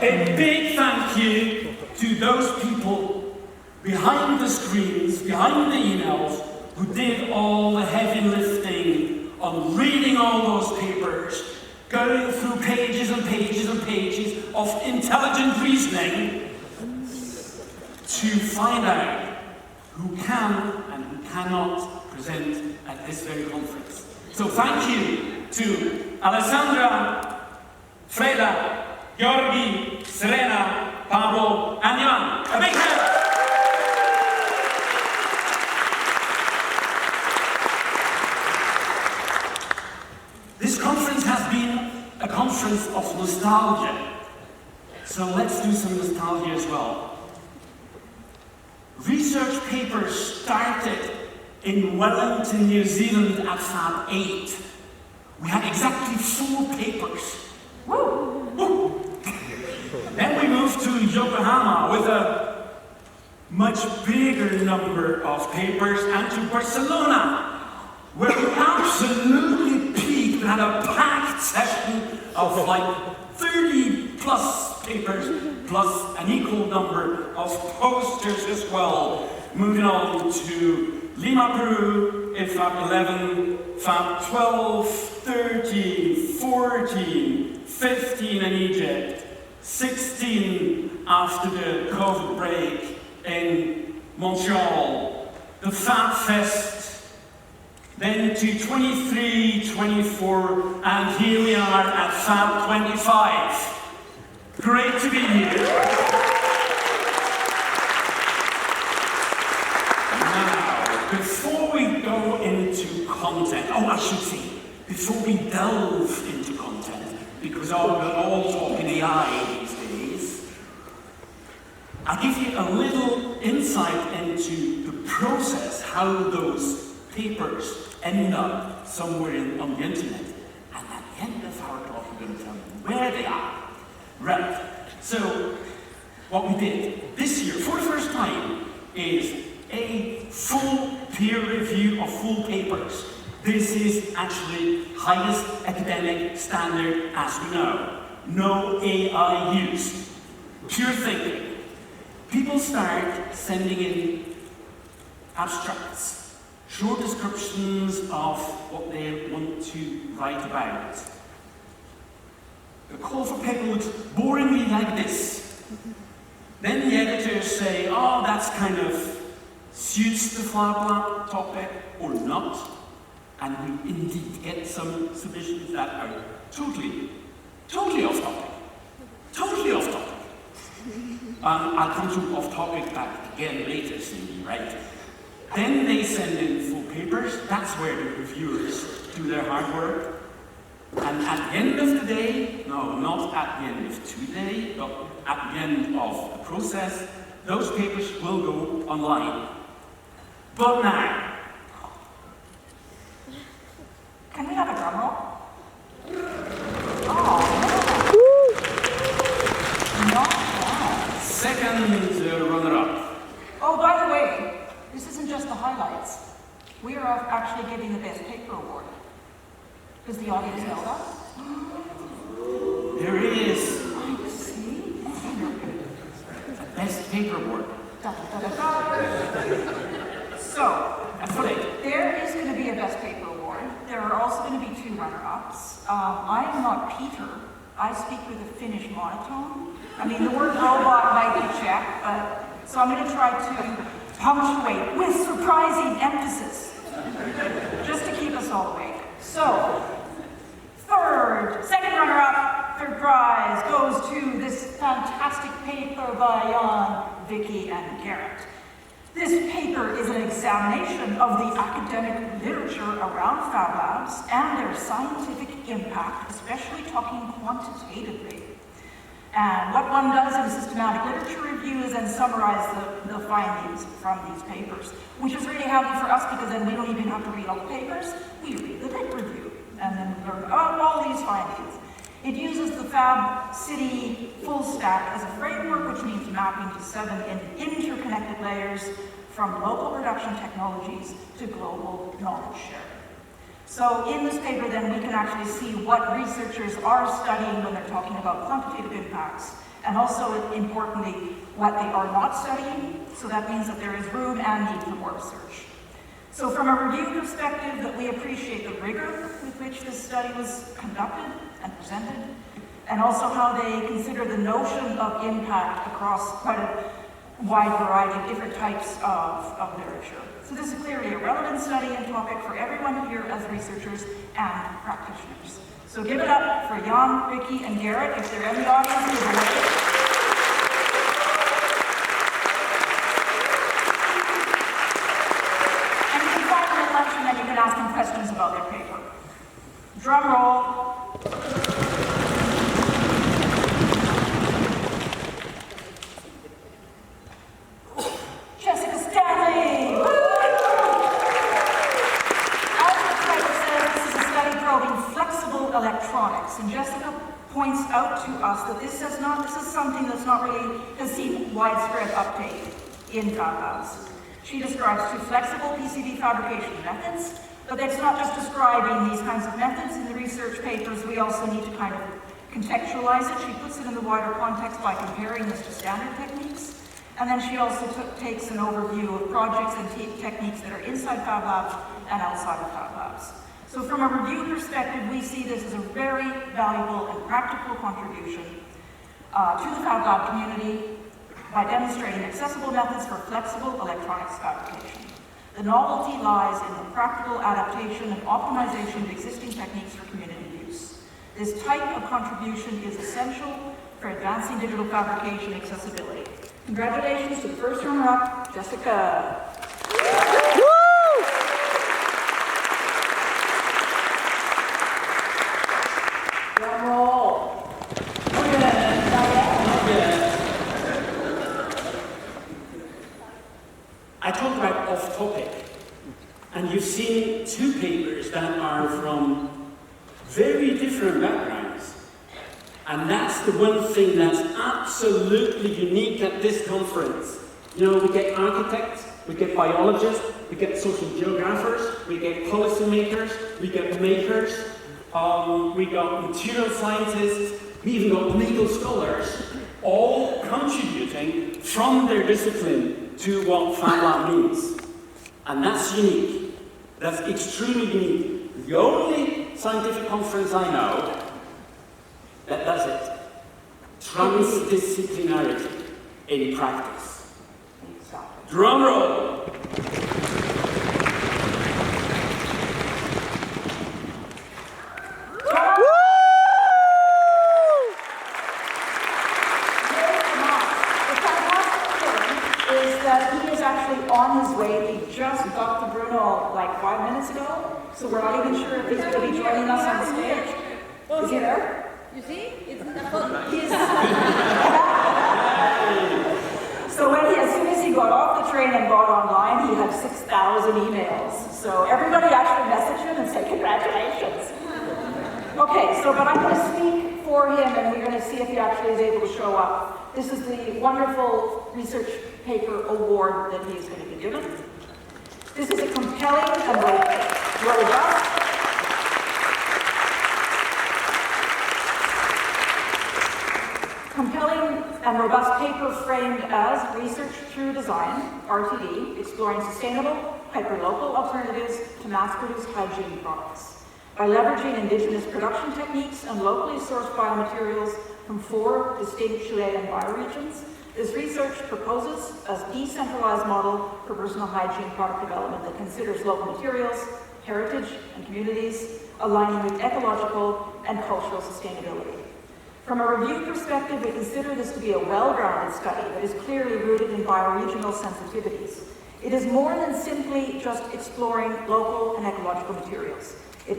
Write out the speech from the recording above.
A big thank you to those people behind the screens, behind the emails, who did all the heavy lifting on reading all those papers, going through pages and pages and pages of intelligent reasoning to find out who can and who cannot present at this very conference. So thank you to Alessandra, Freda, Georgi, Serena, Pablo, and Ivan. A big hand! This conference has been a conference of nostalgia. So let's do some nostalgia as well. Research papers started in Wellington, New Zealand at Fab 8. We had exactly 4 papers. Woo! Woo! Then we moved to Yokohama with a much bigger number of papers, and to Barcelona, where we absolutely peaked. We had a packed session of like 30 plus papers, plus an equal number of posters as well. Moving on to Lima, Peru, in Fab 11, Fab 12, 13, 14, 15 in Egypt, 16 after the COVID break in Montreal, the Fab Fest, then to 23, 24, and here we are at Fab 25. Great to be here. Now, before we go into content, I should say, before we delve into content, because we're all talking AI these days, I'll give you a little insight into the process, how those papers end up somewhere on the internet. And at the end of our talk, we're going to tell you where they are. Right. So, what we did this year, for the first time, is a full peer review of full papers. This is actually highest academic standard as we know. No AI use. Pure thinking. People start sending in abstracts, short descriptions of what they want to write about. The call for paper looks boringly like this. Then the editors say, that's kind of suits the Fab topic or not. And we indeed get some submissions that are totally off topic. Totally off topic. I'll come to off topic back again later, Cindy, right? Then they send in full papers. That's where the reviewers do their hard work. And at the end of the day, no, not at the end of today, but at the end of the process, those papers will go online. But now, can we have a drum roll? Not bad. Second runner-up. Oh, by the way, this isn't just the highlights. We are actually giving the Best Paper Award. Does the audience know that? There is. See? The Best Paper Award. So, That's funny. there is going to be a Best Paper Award. There are also going to be 2 runner-ups. I am not Peter. I speak with a Finnish monotone. I mean, the word robot might be Czech, but so I'm going to try to punctuate with surprising emphasis, just to keep us all awake. So, second runner-up, third prize goes to this fantastic paper by Jan, Vicky, and Garrett. This paper is an examination of the academic literature around Fab Labs and their scientific impact, especially talking quantitatively. And what one does in systematic literature review is then summarize the findings from these papers, which is really handy for us because then we don't even have to read all the papers, we read the lit review, and then we learn about all these findings. It uses the Fab City full stack as a framework, which means mapping to 7 interconnected layers from local production technologies to global knowledge sharing. So in this paper then we can actually see what researchers are studying when they're talking about quantitative impacts and also, importantly, what they are not studying. So that means that there is room and need for more research. So from a review perspective, that we appreciate the rigor with which this study was conducted and presented, and also how they consider the notion of impact across quite a wide variety of different types of literature. So this is clearly a relevant study and topic for everyone here as researchers and practitioners. So give it up for Jan, Vicky, and Garrett, if they're in the audience, give a wave. And you can find them at lunch, and then you can ask them questions about their paper. Drum roll. And Jessica points out to us that this is something that's not really has seen widespread uptake in fab labs. She describes two flexible PCB fabrication methods, but that's not just describing these kinds of methods in the research papers. We also need to kind of contextualize it. She puts it in the wider context by comparing this to standard techniques. And then she also takes an overview of projects and techniques that are inside fab labs and outside of fab labs. So from a review perspective, we see this as a very valuable and practical contribution to the fab lab community by demonstrating accessible methods for flexible electronics fabrication. The novelty lies in the practical adaptation and optimization of existing techniques for community use. This type of contribution is essential for advancing digital fabrication accessibility. Congratulations to the first runner-up, Jessica. I talked about off-topic, and you've seen two papers that are from very different backgrounds. And that's the one thing that's absolutely unique at this conference. You know, we get architects, we get biologists, we get social geographers, we get policymakers, we get makers, we got material scientists, we even got legal scholars, all contributing from their discipline to what fab lab means. And that's unique. That's extremely unique. The only scientific conference I know that does it. Transdisciplinarity in practice. Drum roll. On his way, he just got to Bruno like 5 minutes ago, so we're not even sure if he's going to be joining us on stage. Is he there? You see? It's in the phone. So as soon as he got off the train and got online, he had 6,000 emails. So everybody actually messaged him and said, congratulations. Okay, but I'm going to speak for him, and we're going to see if he actually is able to show up. This is the wonderful research paper award that he is going to be given. This is a compelling and robust paper framed as Research Through Design, RTD, exploring sustainable, hyperlocal alternatives to mass-produced hygiene products. By leveraging indigenous production techniques and locally sourced biomaterials from 4 distinct Chilean bioregions, this research proposes a decentralized model for personal hygiene product development that considers local materials, heritage, and communities, aligning with ecological and cultural sustainability. From a review perspective, we consider this to be a well-grounded study that is clearly rooted in bioregional sensitivities. It is more than simply just exploring local and ecological materials.